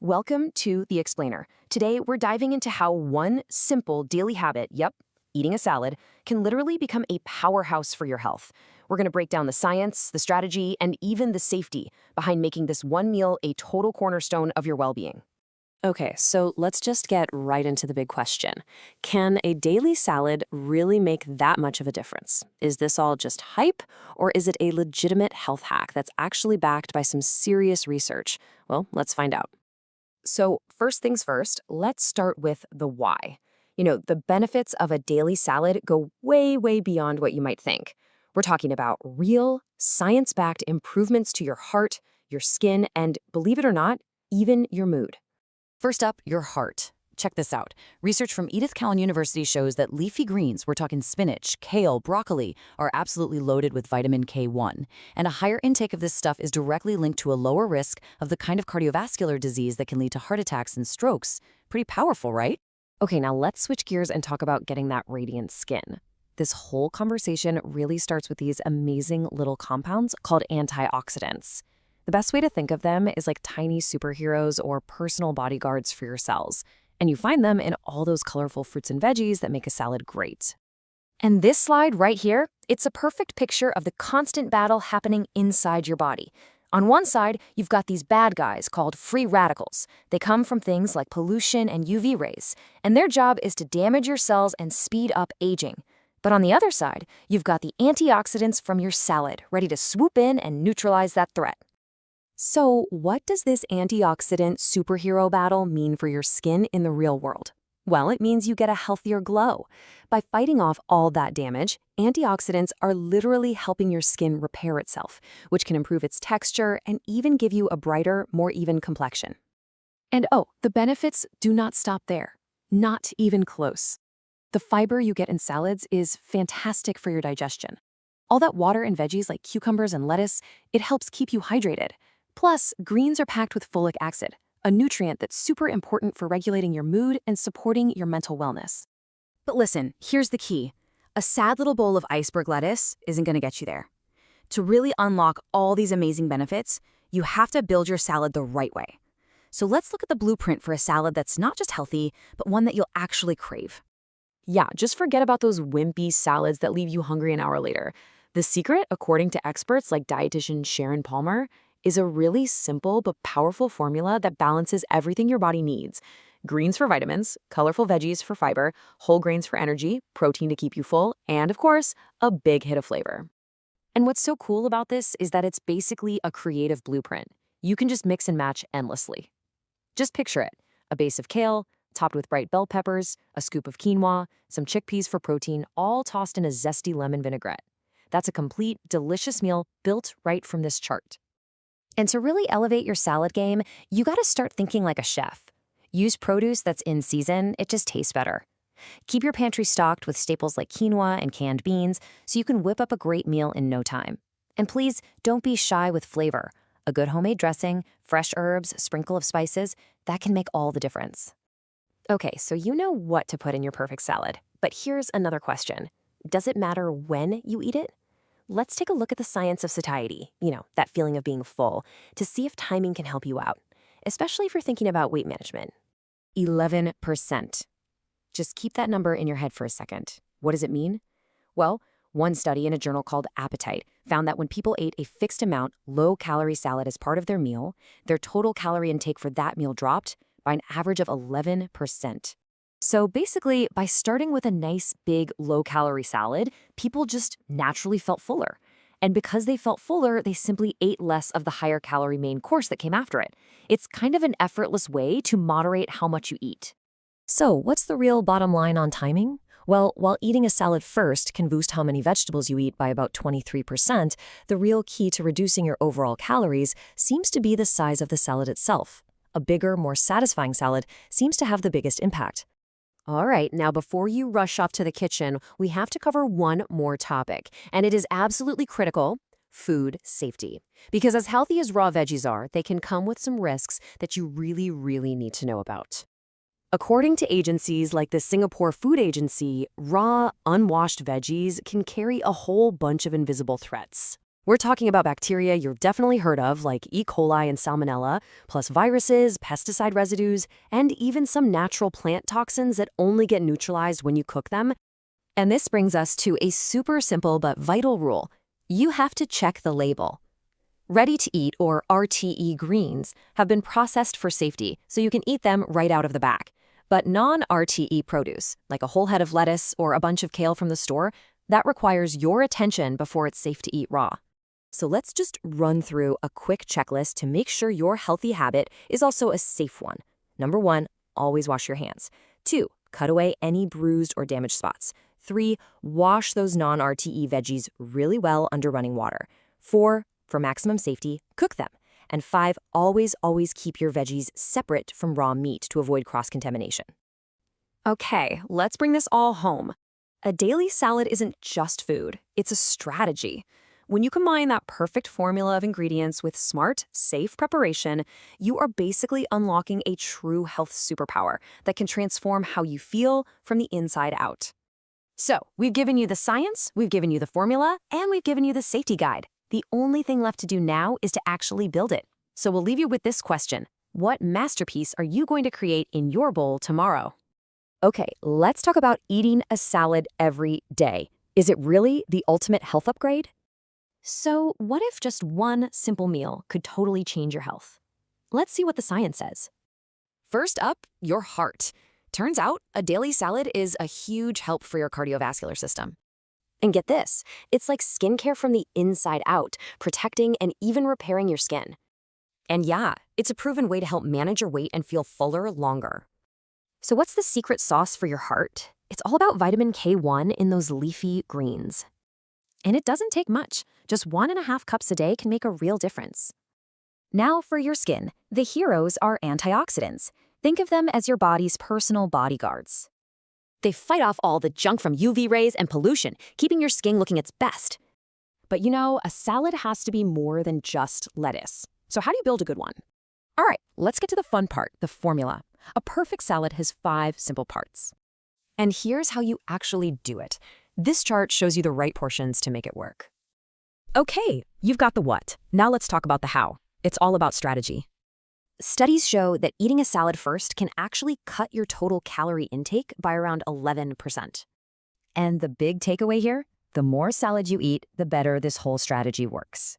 Welcome to The Explainer. Today, we're diving into how one simple daily habit, eating a salad, can literally become a powerhouse for your health. We're going to break down the science, the strategy, and even the safety behind making this one meal a total cornerstone of your well-being. Okay, so let's just get right into the big question. Can a daily salad really make that much of a difference? Is this all just hype, or is it a legitimate health hack that's actually backed by some serious research? Well, let's find out. So, first things first, let's start with the why. The benefits of a daily salad go way, way beyond what you might think. We're talking about real, science-backed improvements to your heart, your skin, and believe it or not, even your mood. First up, your heart. Check this out. Research from Edith Cowan University shows that leafy greens, we're talking spinach, kale, broccoli, are absolutely loaded with vitamin K1. And a higher intake of this stuff is directly linked to a lower risk of the kind of cardiovascular disease that can lead to heart attacks and strokes. Pretty powerful, right? Okay, now let's switch gears and talk about getting that radiant skin. This whole conversation really starts with these amazing little compounds called antioxidants. The best way to think of them is like tiny superheroes or personal bodyguards for your cells. And you find them in all those colorful fruits and veggies that make a salad great. And this slide right here, it's a perfect picture of the constant battle happening inside your body. On one side, you've got these bad guys called free radicals. They come from things like pollution and UV rays, and their job is to damage your cells and speed up aging. But on the other side, you've got the antioxidants from your salad, ready to swoop in and neutralize that threat. So, what does this antioxidant superhero battle mean for your skin in the real world? Well, it means you get a healthier glow. By fighting off all that damage, antioxidants are literally helping your skin repair itself, which can improve its texture and even give you a brighter, more even complexion. And the benefits do not stop there. Not even close. The fiber you get in salads is fantastic for your digestion. All that water in veggies like cucumbers and lettuce, it helps keep you hydrated. Plus, greens are packed with folic acid, a nutrient that's super important for regulating your mood and supporting your mental wellness. But listen, here's the key. A sad little bowl of iceberg lettuce isn't going to get you there. To really unlock all these amazing benefits, you have to build your salad the right way. So let's look at the blueprint for a salad that's not just healthy, but one that you'll actually crave. Yeah, just forget about those wimpy salads that leave you hungry an hour later. The secret, according to experts like dietitian Sharon Palmer, is a really simple but powerful formula that balances everything your body needs. Greens for vitamins, colorful veggies for fiber, whole grains for energy, protein to keep you full, and of course, a big hit of flavor. And what's so cool about this is that it's basically a creative blueprint. You can just mix and match endlessly. Just picture it, a base of kale, topped with bright bell peppers, a scoop of quinoa, some chickpeas for protein, all tossed in a zesty lemon vinaigrette. That's a complete, delicious meal built right from this chart. And to really elevate your salad game, you gotta start thinking like a chef. Use produce that's in season, it just tastes better. Keep your pantry stocked with staples like quinoa and canned beans so you can whip up a great meal in no time. And please, don't be shy with flavor. A good homemade dressing, fresh herbs, a sprinkle of spices, that can make all the difference. Okay, so you know what to put in your perfect salad. But here's another question. Does it matter when you eat it? Let's take a look at the science of satiety, that feeling of being full, to see if timing can help you out, especially if you're thinking about weight management. 11%. Just keep that number in your head for a second. What does it mean? Well, one study in a journal called Appetite found that when people ate a fixed amount, low-calorie salad as part of their meal, their total calorie intake for that meal dropped by an average of 11%. So basically, by starting with a nice, big, low-calorie salad, people just naturally felt fuller. And because they felt fuller, they simply ate less of the higher-calorie main course that came after it. It's kind of an effortless way to moderate how much you eat. So, what's the real bottom line on timing? Well, while eating a salad first can boost how many vegetables you eat by about 23%, the real key to reducing your overall calories seems to be the size of the salad itself. A bigger, more satisfying salad seems to have the biggest impact. All right, now before you rush off to the kitchen, we have to cover one more topic, and it is absolutely critical: food safety. Because as healthy as raw veggies are, they can come with some risks that you really, really need to know about. According to agencies like the Singapore Food Agency, raw, unwashed veggies can carry a whole bunch of invisible threats. We're talking about bacteria you've definitely heard of, like E. coli and Salmonella, plus viruses, pesticide residues, and even some natural plant toxins that only get neutralized when you cook them. And this brings us to a super simple but vital rule. You have to check the label. Ready-to-eat, or RTE greens, have been processed for safety, so you can eat them right out of the bag. But non-RTE produce, like a whole head of lettuce or a bunch of kale from the store, that requires your attention before it's safe to eat raw. So let's just run through a quick checklist to make sure your healthy habit is also a safe one. Number 1, always wash your hands. 2, cut away any bruised or damaged spots. 3, wash those non-RTE veggies really well under running water. 4, for maximum safety, cook them. And 5, always keep your veggies separate from raw meat to avoid cross-contamination. Okay, let's bring this all home. A daily salad isn't just food, it's a strategy. When you combine that perfect formula of ingredients with smart, safe preparation, you are basically unlocking a true health superpower that can transform how you feel from the inside out. So, we've given you the science, we've given you the formula, and we've given you the safety guide. The only thing left to do now is to actually build it. So we'll leave you with this question. What masterpiece are you going to create in your bowl tomorrow? Okay, let's talk about eating a salad every day. Is it really the ultimate health upgrade? So what if just one simple meal could totally change your health? Let's see what the science says. First up, your heart. Turns out a daily salad is a huge help for your cardiovascular system. And get this, it's like skincare from the inside out, protecting and even repairing your skin. And yeah, it's a proven way to help manage your weight and feel fuller longer. So what's the secret sauce for your heart? It's all about vitamin K1 in those leafy greens. And it doesn't take much. Just 1.5 cups a day can make a real difference. Now for your skin, the heroes are antioxidants. Think of them as your body's personal bodyguards. They fight off all the junk from UV rays and pollution, keeping your skin looking its best. But you know, a salad has to be more than just lettuce. So how do you build a good one? All right, let's get to the fun part, the formula. A perfect salad has 5 simple parts. And here's how you actually do it. This chart shows you the right portions to make it work. Okay, you've got the what. Now let's talk about the how. It's all about strategy. Studies show that eating a salad first can actually cut your total calorie intake by around 11%. And the big takeaway here? The more salad you eat, the better this whole strategy works.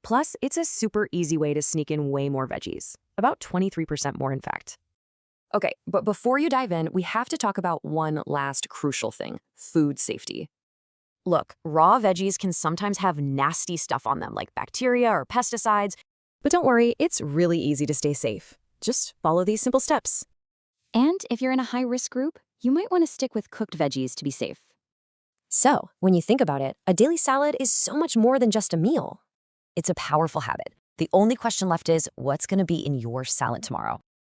Plus, it's a super easy way to sneak in way more veggies. About 23% more, in fact. Okay, but before you dive in, we have to talk about one last crucial thing, food safety. Look, raw veggies can sometimes have nasty stuff on them, like bacteria or pesticides. But don't worry, it's really easy to stay safe. Just follow these simple steps. And if you're in a high-risk group, you might want to stick with cooked veggies to be safe. So, when you think about it, a daily salad is so much more than just a meal. It's a powerful habit. The only question left is, what's going to be in your salad tomorrow?